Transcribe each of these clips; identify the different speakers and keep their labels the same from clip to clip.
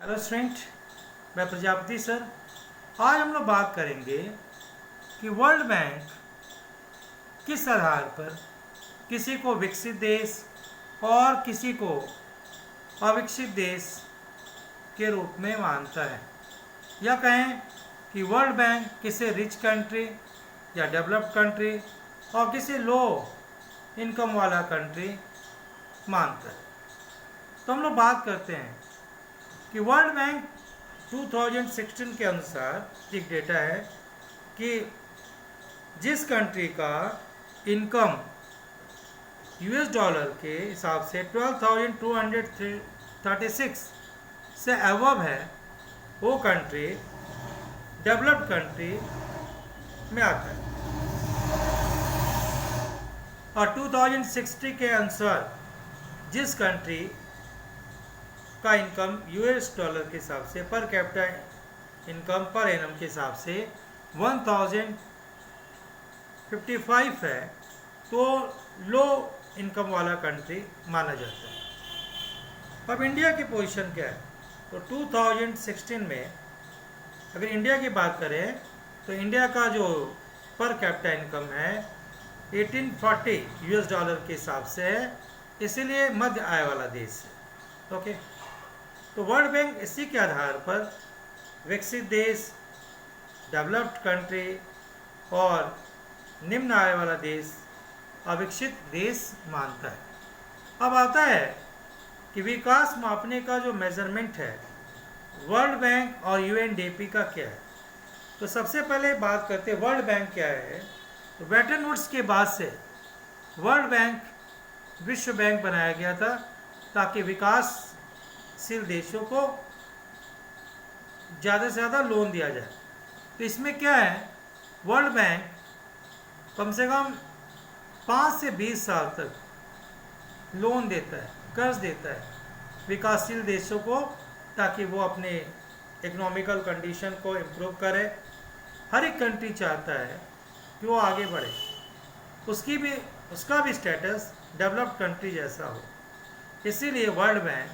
Speaker 1: Hello student, मैं Prajapati sir. आज हम लोग बात करेंगे कि वर्ल्ड बैंक किस आधार पर किसी को विकसित देश और किसी को अविकसित देश के रूप में मानता है, या कहें कि वर्ल्ड बैंक किसी रिच कंट्री या डेवलप्ड कंट्री और किसी लो इनकम वाला कंट्री मानता है। तो हम लोग बात करते हैं कि वर्ल्ड बैंक 2016 के अनुसार एक डेटा है कि जिस कंट्री का इनकम यूएस डॉलर के हिसाब से 12,236 से अबव है, वो कंट्री डेवलप्ड कंट्री में आता है। और 2060 के अनुसार जिस कंट्री का इनकम यूएस डॉलर के हिसाब से पर कैपिटा इनकम पर एनम के हिसाब से 1055 है, तो लो इनकम वाला कंट्री माना जाता है। अब इंडिया की पोजीशन क्या है? तो 2016 में अगर इंडिया की बात करें तो इंडिया का जो पर कैपिटा इनकम है 1840 यूएस डॉलर के हिसाब से है, इसीलिए मध्य आय वाला देश है। ओके, तो वर्ल्ड बैंक इसी के आधार पर विकसित देश, डेवलप्ड कंट्री और निम्न आय वाला देश, अविकसित देश मानता है। अब आता है कि विकास मापने का जो मेजरमेंट है वर्ल्ड बैंक और यूएनडीपी का क्या है। तो सबसे पहले बात करते हैं वर्ल्ड बैंक क्या है। तो ब्रेटन वुड्स के बाद से वर्ल्ड बैंक विश्व बैंक बनाया गया था ताकि विकासशील देशों को ज़्यादा से ज़्यादा लोन दिया जाए। तो इसमें क्या है, वर्ल्ड बैंक कम से कम 5 से 20 साल तक लोन देता है, कर्ज देता है विकासशील देशों को, ताकि वो अपने इकोनॉमिकल कंडीशन को इम्प्रूव करे। हर एक कंट्री चाहता है कि वो आगे बढ़े, उसका भी स्टेटस डेवलप्ड कंट्री जैसा हो। इसीलिए वर्ल्ड बैंक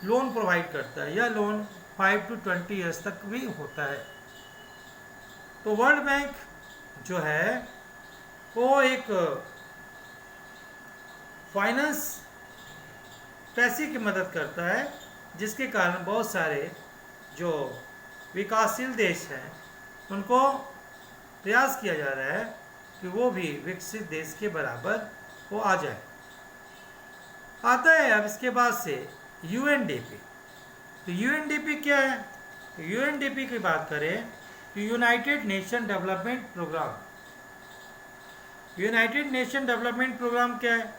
Speaker 1: लोन प्रोवाइड करता है। यह लोन 5 to 20 ईयर्स तक भी होता है। तो वर्ल्ड बैंक जो है वो एक फाइनेंस पैसे की मदद करता है, जिसके कारण बहुत सारे जो विकासशील देश हैं उनको प्रयास किया जा रहा है कि वो भी विकसित देश के बराबर वो आ जाए। आता है अब इसके बाद से यूएनडीपी। तो यूएनडीपी क्या है? तो यूएनडीपी की बात करें तो United Nation Development Programme. United Nation Development Programme क्या है?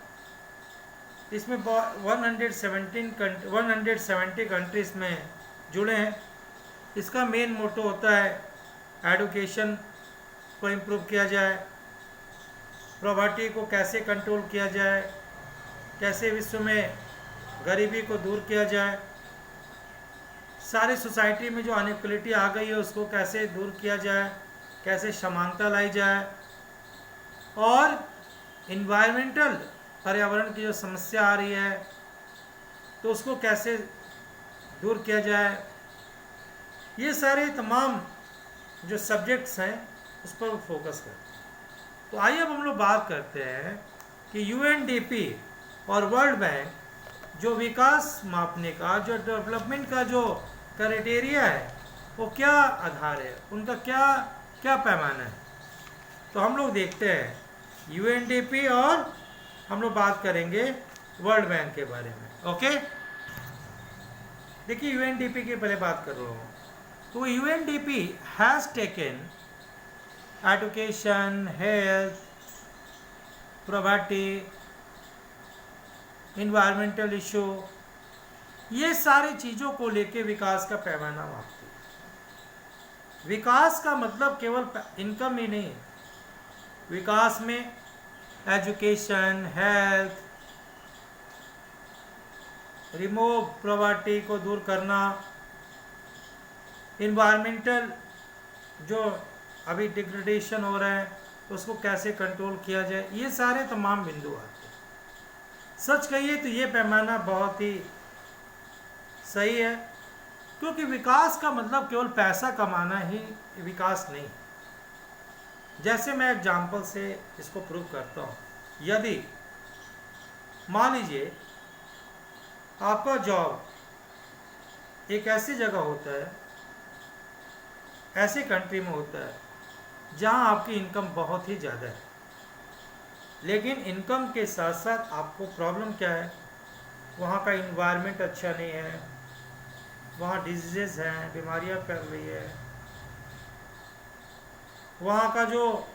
Speaker 1: इसमें 170 कंट्रीज में जुड़े हैं। इसका मेन मोटो होता है एडुकेशन को इम्प्रूव किया जाए, प्रॉपर्टी को कैसे कंट्रोल किया जाए, कैसे विश्व में गरीबी को दूर किया जाए, सारी सोसाइटी में जो अनइक्वलिटी आ गई है उसको कैसे दूर किया जाए, कैसे समानता लाई जाए, और इन्वायरमेंटल पर्यावरण की जो समस्या आ रही है तो उसको कैसे दूर किया जाए। ये सारे तमाम जो सब्जेक्ट्स हैं उस पर फोकस करते हैं। तो आइए अब हम लोग बात करते हैं कि यूएनडीपी और वर्ल्ड बैंक जो विकास मापने का, जो डेवलपमेंट का जो क्राइटेरिया है वो क्या आधार है, उनका क्या क्या पैमाना है। तो हम लोग देखते हैं यूएनडीपी और हम लोग बात करेंगे वर्ल्ड बैंक के बारे में। ओके, देखिए यूएनडीपी की पहले बात कर रहा हूँ। तो UNDP has taken education, health, property, environmental issue, ये सारी चीज़ों को लेके विकास का पैमाना मापती है। विकास का मतलब केवल इनकम ही नहीं है। विकास में एजुकेशन, हेल्थ, रिमूव प्रॉपर्टी को दूर करना, इन्वायरमेंटल जो अभी डिग्रेडेशन हो रहा है उसको कैसे कंट्रोल किया जाए, ये सारे तमाम बिंदु आते हैं। सच कहिए तो ये पैमाना बहुत ही सही है क्योंकि विकास का मतलब केवल पैसा कमाना ही विकास नहीं। जैसे मैं एग्जाम्पल से इसको प्रूव करता हूँ। यदि मान लीजिए आपका जॉब एक ऐसी जगह होता है, ऐसी कंट्री में होता है जहाँ आपकी इनकम बहुत ही ज़्यादा है, लेकिन इनकम के साथ साथ आपको प्रॉब्लम क्या है, वहाँ का इन्वायरमेंट अच्छा नहीं है, वहाँ डिजीज़ हैं, बीमारियाँ फैल रही है, वहाँ का जो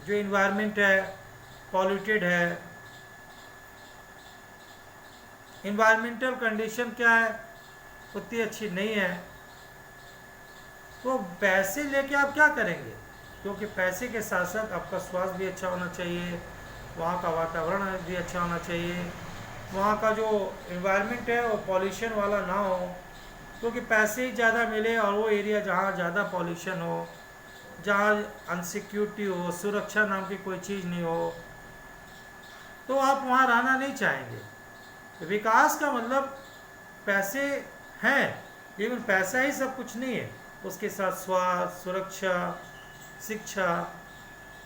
Speaker 1: इन्वायरमेंट है पॉल्यूटेड है, इन्वायरमेंटल कंडीशन क्या है, उतनी अच्छी नहीं है। तो पैसे लेके आप क्या करेंगे, क्योंकि पैसे के साथ साथ आपका स्वास्थ्य भी अच्छा होना चाहिए, वहाँ का वातावरण भी अच्छा होना चाहिए, वहाँ का जो इन्वायरमेंट है वो पॉल्यूशन वाला ना हो, क्योंकि पैसे ही ज़्यादा मिले और वो एरिया जहाँ ज़्यादा पॉल्यूशन हो, जहाँ अनसिक्योरिटी हो, सुरक्षा नाम की कोई चीज़ नहीं हो, तो आप वहाँ रहना नहीं चाहेंगे। विकास का मतलब पैसे हैं, लेकिन पैसा ही सब कुछ नहीं है, उसके साथ स्वास्थ्य, सुरक्षा, शिक्षा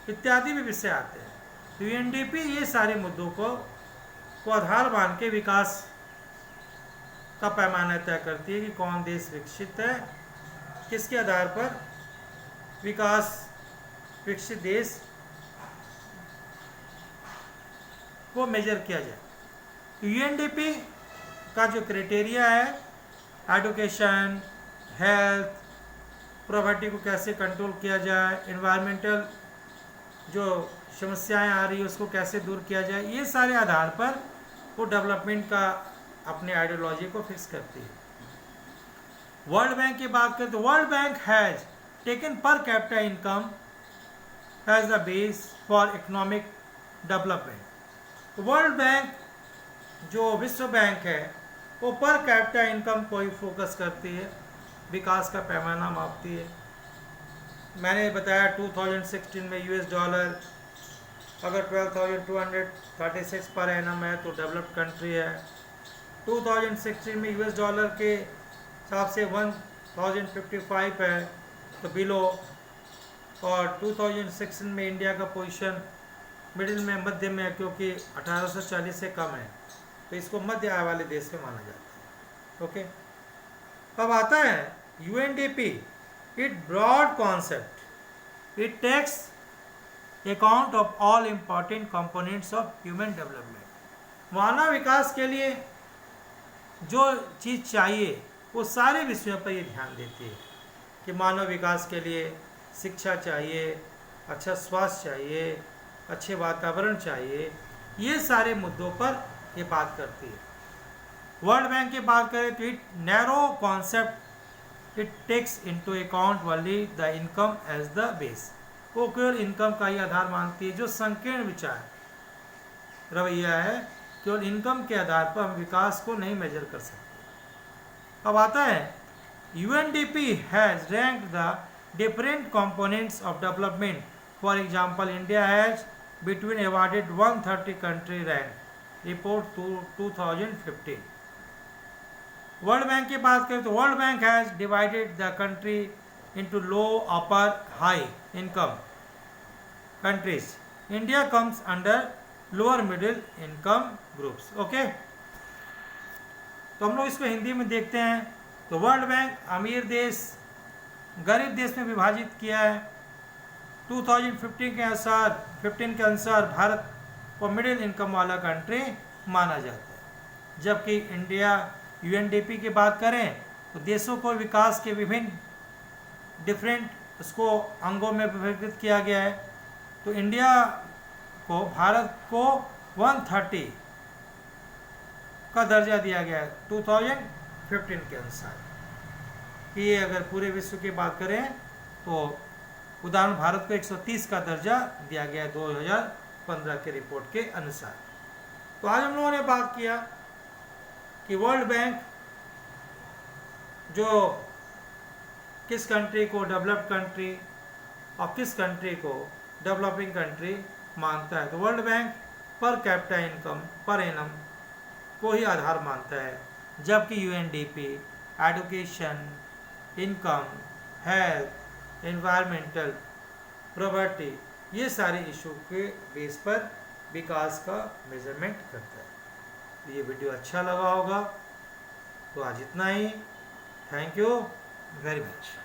Speaker 1: इत्यादि भी विषय आते हैं। तो यूएनडीपी ये सारे मुद्दों को आधार मान के विकास का पैमाना तय करती है कि कौन देश विकसित है, किसके आधार पर विकसित देश को मेजर किया जाए। यूएनडीपी का जो क्राइटेरिया है, एडुकेशन, हेल्थ, प्रॉपर्टी को कैसे कंट्रोल किया जाए, एनवायरमेंटल जो समस्याएं आ रही है उसको कैसे दूर किया जाए, ये सारे आधार पर वो डेवलपमेंट का अपने आइडियोलॉजी को फिक्स करती है। वर्ल्ड बैंक की बात करें तो World Bank has taken per capita income as the base for economic development. World Bank जो विश्व बैंक है वो पर कैपिटा इनकम को ही फोकस करती है, विकास का पैमाना मापती है। मैंने बताया 2016 में यूएस डॉलर अगर 12,236 पर एनम है तो डेवलप्ड कंट्री है। 2016 में यूएस डॉलर के हिसाब से 1055 है तो बिलो, और 2016 में इंडिया का पोजीशन मिडिल में, मध्य में है, क्योंकि 1840 से कम है तो इसको मध्य आय वाले देश में माना जाता है। ओके, अब आता है UNDP. It broad concept, it takes account of all important components of human development. मानव विकास के लिए जो चीज़ चाहिए वो सारे विषयों पर ये ध्यान देती है कि मानव विकास के लिए शिक्षा चाहिए, अच्छा स्वास्थ्य चाहिए, अच्छे वातावरण चाहिए, ये सारे मुद्दों पर ये बात करती है। वर्ल्ड बैंक की बात करें तो it narrow concept, it takes into account only the income as the base. वो केवल इनकम का ही आधार मानती है। जो संकीर्ण विचार रवैया है, केवल इनकम के आधार पर हम विकास को नहीं मेजर कर सकते। अब आता है UNDP has ranked the different components of development. For example, India has between awarded 130 country rank report to 2015. World Bank की बात करें तो World Bank has divided the country into low, upper, high income countries. India comes under lower middle income groups. Okay? तो हम लोग इसको हिंदी में देखते हैं तो वर्ल्ड बैंक अमीर देश गरीब देश में विभाजित किया है। 2015 के अनुसार भारत को मिडिल इनकम वाला कंट्री माना जाता है, जबकि इंडिया यूएनडीपी की बात करें तो देशों को विकास के विभिन्न डिफरेंट उसको अंगों में विभाजित किया गया है। तो इंडिया को, भारत को 130 का दर्जा दिया गया है 2015 के अनुसार। ये अगर पूरे विश्व की बात करें तो उदाहरण भारत को 130 का दर्जा दिया गया 2015 के रिपोर्ट के अनुसार। तो आज हम लोगों ने बात किया कि वर्ल्ड बैंक जो किस कंट्री को डेवलप्ड कंट्री और किस कंट्री को डेवलपिंग कंट्री मानता है। तो वर्ल्ड बैंक पर कैपिटा इनकम पर एनम को ही आधार मानता है, जबकि UNDP education, income, health, environmental, property, ये सारे इशू के बेस पर विकास का मेजरमेंट करता है। ये वीडियो अच्छा लगा होगा तो आज इतना ही। Thank you very much.